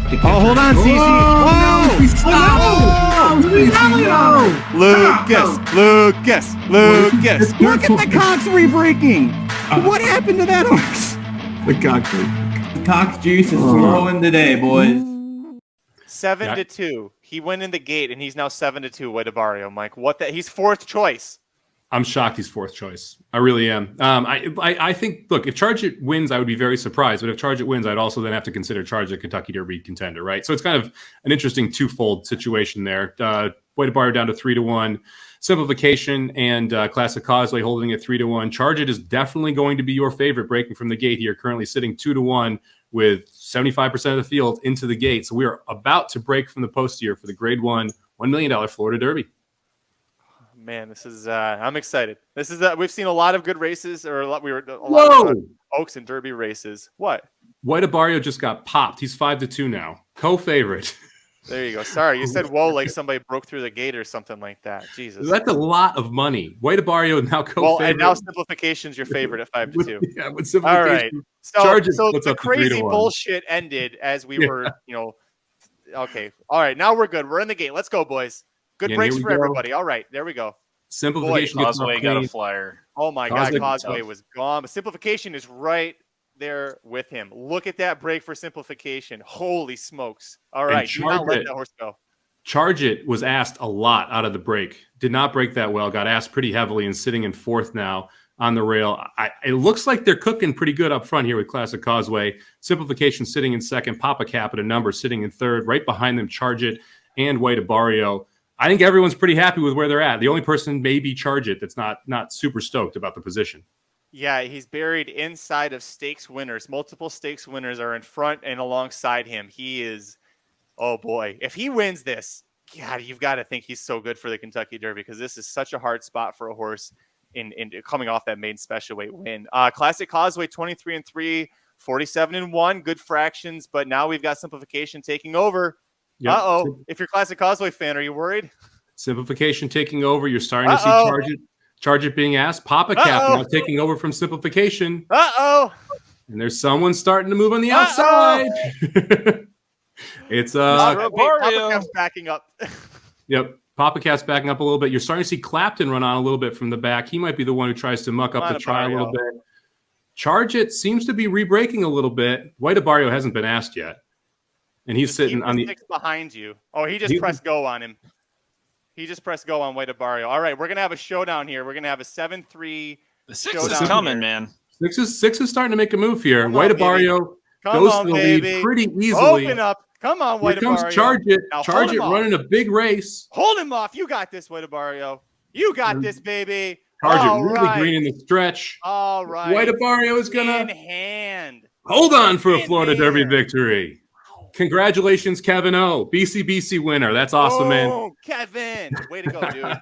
Oh, hold on, Cece. Lucas. Look at the cocks re-breaking. What happened to that horse? The cock juice is flowing today, boys. 7-2. He went in the gate, and he's now 7-2. White Abarrio, Mike. He's fourth choice. I'm shocked he's fourth choice. I really am. I think, look, if Chargett wins, I would be very surprised. But if Chargett wins, I'd also then have to consider Chargett Kentucky Derby contender, right? So it's kind of an interesting twofold situation there. White Abarrio down to 3-1. Simplification and Classic Causeway holding at 3-1. Chargett is definitely going to be your favorite breaking from the gate here, currently sitting 2-1 with 75% of the field into the gate. So we are about to break from the post here for the Grade 1 $1 million Florida Derby. Man, this is I'm excited. This is we've seen a lot of good races, or a lot of Oaks and Derby races. What? White Abarrio just got popped. He's 5-2 now. Co-favorite. There you go. Sorry, you said whoa like somebody broke through the gate or something like that. Jesus. That's a lot of money. White Abarrio now co-favorite. Well, and now Simplification's your favorite at 5-2. Yeah, with Simplification. All right. So the crazy bullshit ended as we were, okay. All right, now we're good. We're in the gate. Let's go, boys. Good breaks for everybody. All right, there we go. Simplification. Causeway got a flyer. Oh my God, Causeway was gone. But Simplification is right there with him. Look at that break for Simplification. Holy smokes. All right, do not let that horse go. Chargett was asked a lot out of the break. Did not break that well. Got asked pretty heavily and sitting in fourth now on the rail. It looks like they're cooking pretty good up front here with Classic Causeway. Simplification sitting in second. Papa Cap at a number sitting in third. Right behind them, Chargett and White Abarrio. I think everyone's pretty happy with where they're at. The only person may be Chargett that's not super stoked about the position. Yeah, he's buried inside of stakes winners. Multiple stakes winners are in front and alongside him. He is, oh boy. If he wins this, God, you've got to think he's so good for the Kentucky Derby, because this is such a hard spot for a horse in coming off that main special weight win. Classic Causeway, 23-3, 47-1, good fractions, but now we've got Simplification taking over. Yep. Uh-oh. If you're Classic Causeway fan, are you worried? Simplification taking over. You're starting to see Chargett being asked. Papa Cap now taking over from Simplification. Uh-oh. And there's someone starting to move on the outside. It's Papa Cap's backing up. Yep. Papa Cap's backing up a little bit. You're starting to see Clapton run on a little bit from the back. He might be the one who tries to muck up the try a little bit. Chargett seems to be re-breaking a little bit. White Abarrio hasn't been asked yet. And he's sitting on the 6 behind you. Oh, he just pressed go on him. He just pressed go on White Abarrio. All right, we're gonna have a showdown here. We're gonna have a 7-3. The 6 is coming, man. 6 is starting to make a move here. White Abarrio goes to the lead pretty easily. Open up. Come on, White Abarrio. Here comes Chargett. Chargett running a big race. Hold him off. You got this, White Abarrio. You got this, baby. Chargett really green in the stretch. All right. White Abarrio is gonna in hand. Hold on for a Florida Derby victory. Congratulations, Kevin O. BCBC winner. That's awesome, man. Kevin. Way to go, dude.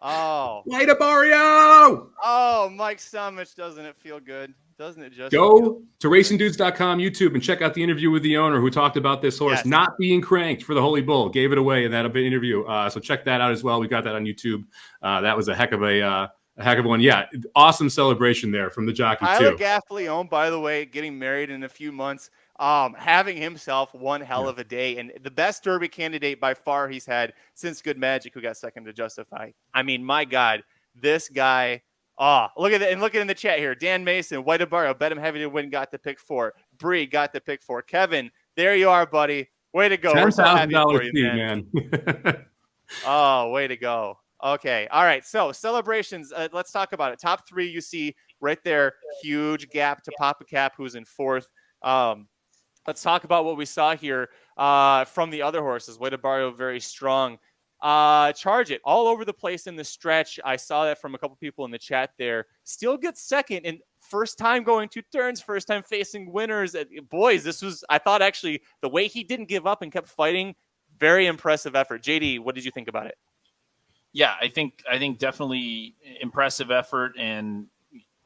Oh. White Abarrio. Oh, Mike Somich. Doesn't it feel good? Doesn't it just go to racingdudes.com YouTube and check out the interview with the owner who talked about this horse not being cranked for the Holy Bull. Gave it away in that interview. So check that out as well. We got that on YouTube. That was a heck of a one. Yeah, awesome celebration there from the jockey Tyler too. Gaffleone, by the way, getting married in a few months. Having himself one hell of a day, and the best Derby candidate by far he's had since Good Magic, who got second to Justify. I mean, my God, this guy. Look at it, and look at in the chat here. Dan Mason, White Abarrio, bet him heavy to win, got the pick 4. Bree got the pick 4. Kevin, there you are, buddy. Way to go. $10,000 fee, man. Oh, way to go. Okay. All right. So celebrations. Let's talk about it. Top 3 you see right there. Huge gap to Papa Cap, who's in 4th. Let's talk about what we saw here from the other horses. White Abarrio, very strong. Chargett all over the place in the stretch. I saw that from a couple people in the chat there. Still gets second, and first time going 2 turns, first time facing winners. Boys, this was, I thought, actually, the way he didn't give up and kept fighting, very impressive effort. JD, what did you think about it? Yeah, I think definitely impressive effort and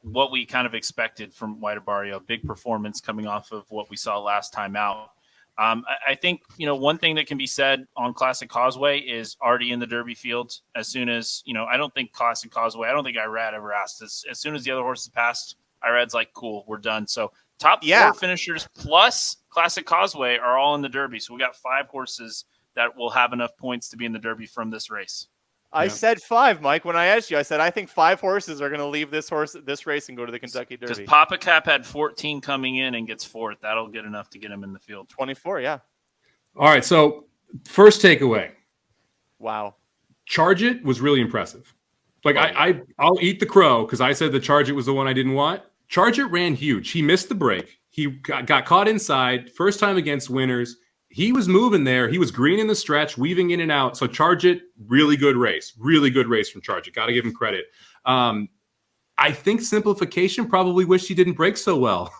what we kind of expected from White Abarrio. Big performance coming off of what we saw last time out. I think, one thing that can be said on Classic Causeway is already in the Derby field. As soon as, I don't think Classic Causeway, I don't think Irad ever asked this. As soon as the other horses passed, Irad's like, cool, we're done. So top 4 finishers plus Classic Causeway are all in the Derby. So we got 5 horses that will have enough points to be in the Derby from this race. I said 5, Mike. When I asked you, I said I think 5 horses are going to leave this race and go to the Kentucky Derby. Because Papa Cap had 14 coming in and gets 4th. That'll get enough to get him in the field. 24, yeah. All right, so first takeaway. Wow. Charge It was really impressive. Like I'll eat the crow because I said the Charge It was the one I didn't want. Charge It ran huge. He missed the break. He got caught inside. First time against winners. He was moving there. He was green in the stretch, weaving in and out. So Charge It, really good race. Really good race from Charge It. Got to give him credit. I think Simplification probably wished he didn't break so well.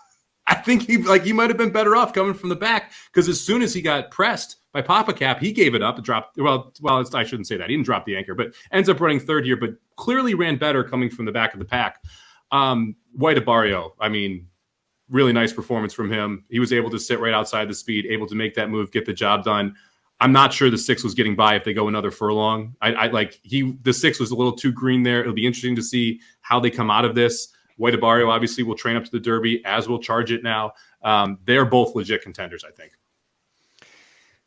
I think he might have been better off coming from the back because as soon as he got pressed by Papa Cap, he gave it up, dropped. Well, I shouldn't say that. He didn't drop the anchor, but ends up running third here, but clearly ran better coming from the back of the pack. White Abarrio, I mean, really nice performance from him. He was able to sit right outside the speed, able to make that move, get the job done. I'm not sure the 6 was getting by if they go another furlong. The 6 was a little too green there. It'll be interesting to see how they come out of this. White Abarrio obviously will train up to the Derby, as will Charge It now. They're both legit contenders, I think.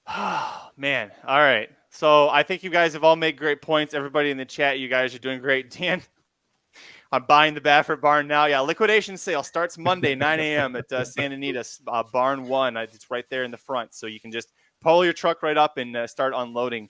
Oh, man. All right. So I think you guys have all made great points. Everybody in the chat, you guys are doing great. Dan, I'm buying the Baffert barn now. Yeah, liquidation sale starts Monday, 9 a.m. at Santa Anita, Barn 1. It's right there in the front. So you can just pull your truck right up and start unloading.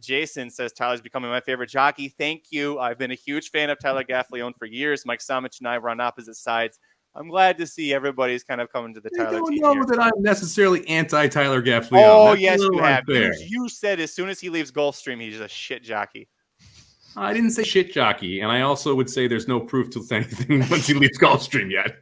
Jason says, Tyler's becoming my favorite jockey. Thank you. I've been a huge fan of Tyler Gaffalione for years. Mike Somich and I were on opposite sides. I'm glad to see everybody's kind of coming to the Tyler team. I don't know that I'm necessarily anti-Tyler Gaffalione. Oh, yes, you have. You said as soon as he leaves Gulfstream, he's a shit jockey. I didn't say shit jockey, and I also would say there's no proof to anything once he leaves Gulfstream yet.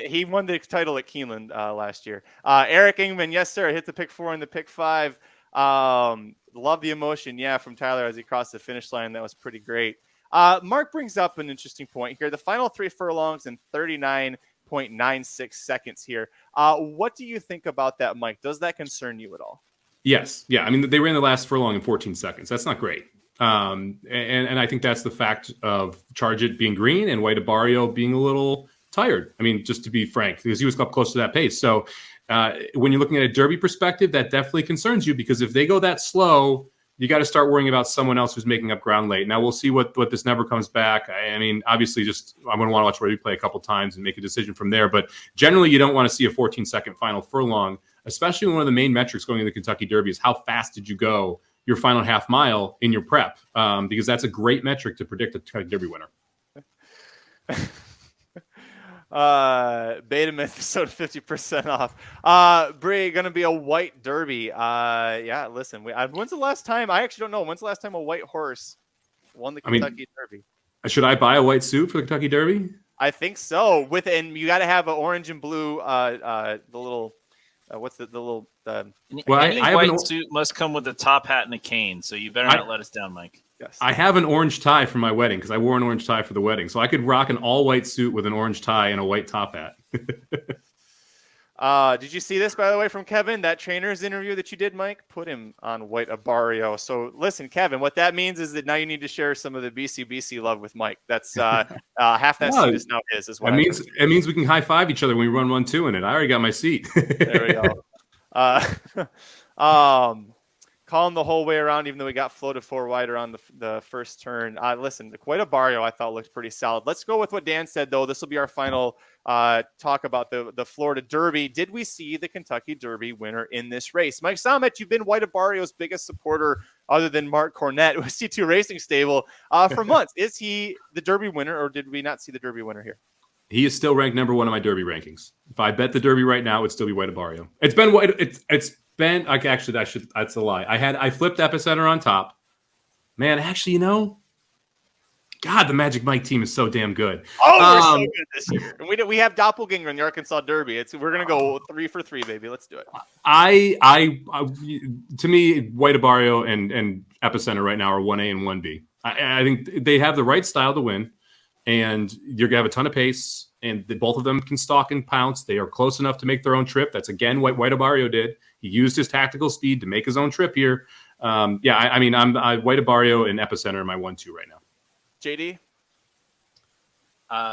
He won the title at Keeneland last year. Eric Ingman, yes, sir. Hit the pick 4 and the pick 5. Love the emotion, from Tyler as he crossed the finish line. That was pretty great. Mark brings up an interesting point here. The final 3 furlongs in 39.96 seconds here. What do you think about that, Mike? Does that concern you at all? Yes. Yeah. I mean, they ran the last furlong in 14 seconds. That's not great. And I think that's the fact of Charge It being green and White Abarrio being a little tired. I mean, just to be frank, because he was up close to that pace. So when you're looking at a Derby perspective, that definitely concerns you because if they go that slow, you got to start worrying about someone else who's making up ground late. Now we'll see what this never comes back. I mean, obviously, I'm going to want to watch replay a couple times and make a decision from there. But generally, you don't want to see a 14-second final furlong, especially when one of the main metrics going in the Kentucky Derby is how fast did you go your final half mile in your prep, because that's a great metric to predict a Kentucky Derby winner. Beta myth episode 50% off. Bree, gonna be a white Derby. Listen, when's the last time? I actually don't know. When's the last time a white horse won the Kentucky Derby? Should I buy a white suit for the Kentucky Derby? I think so. And you got to have an orange and blue. The little. What's the little? Any white suit must come with a top hat and a cane. So you better not let us down, Mike. Yes. I have an orange tie for my wedding because I wore an orange tie for the wedding. So I could rock an all-white suit with an orange tie and a white top hat. Did you see this, by the way, from Kevin? That trainer's interview that you did, Mike? Put him on White Abarrio. So listen, Kevin, what that means is that now you need to share some of the BC love with Mike. That's half that seat is now his as well. It means we can high-five each other when we run 1-2 in it. I already got my seat. There we go. Calling the whole way around, even though we got floated 4 wide around the first turn. Listen, the White Abarrio I thought looked pretty solid. Let's go with what Dan said, though. This will be our final talk about the Florida Derby. Did we see the Kentucky Derby winner in this race? Mike Somich, you've been White Abarrio's biggest supporter other than Mark Cornett with C2 Racing Stable for months. Is he the Derby winner, or did we not see the Derby winner here? He is still ranked number 1 in my Derby rankings. If I bet the Derby right now, it'd still be White Abarrio. That's a lie. I flipped Epicenter on top. Man, actually, God, the Magic Mike team is so damn good. Oh, we're so good this year. And we have Doppelganger in the Arkansas Derby. We're gonna go 3 for 3, baby. Let's do it. To me, White Abarrio and Epicenter right now are 1A and 1B. I think they have the right style to win, and you're gonna have a ton of pace. And both of them can stalk and pounce. They are close enough to make their own trip. That's again what White Abarrio did. He used his tactical speed to make his own trip here. I'm White Abarrio and Epicenter in my 1-2 right now. JD?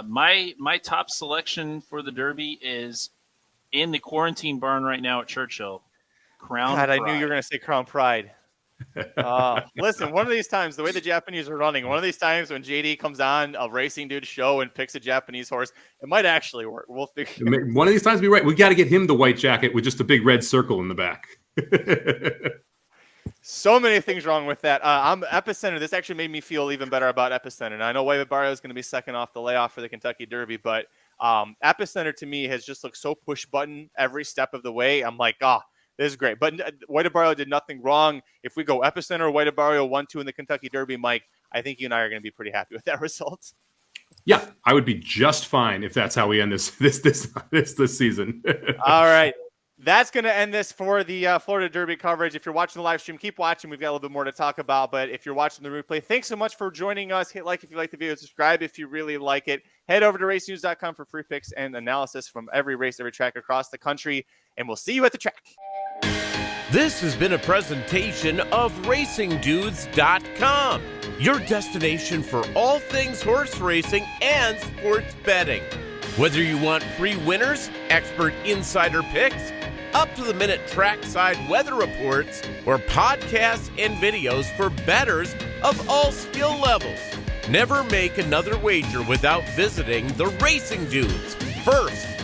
My top selection for the Derby is in the quarantine barn right now at Churchill. Crown God, I Pride. knew you were going to say Crown Pride. Listen, one of these times, the way the Japanese are running, one of these times when JD comes on a Racing Dude show and picks a Japanese horse, it might actually work. We'll figure. One of these times, be right. We got to get him the white jacket with just a big red circle in the back. So many things wrong with that. I'm Epicenter. This actually made me feel even better about Epicenter. And I know White Abarrio is going to be second off the layoff for the Kentucky Derby, but Epicenter to me has just looked so push button every step of the way. I'm like, this is great. But White Abarrio did nothing wrong. If we go Epicenter, White Abarrio 1-2 in the Kentucky Derby, Mike, I think you and I are going to be pretty happy with that result. Yeah, I would be just fine if that's how we end this season. All right. That's going to end this for the Florida Derby coverage. If you're watching the live stream, keep watching. We've got a little bit more to talk about. But if you're watching the replay, thanks so much for joining us. Hit like if you like the video. Subscribe if you really like it. Head over to racenews.com for free picks and analysis from every race, every track across the country. And we'll see you at the track. This has been a presentation of RacingDudes.com, your destination for all things horse racing and sports betting. Whether you want free winners, expert insider picks, up-to-the-minute trackside weather reports, or podcasts and videos for bettors of all skill levels. Never make another wager without visiting the Racing Dudes. First,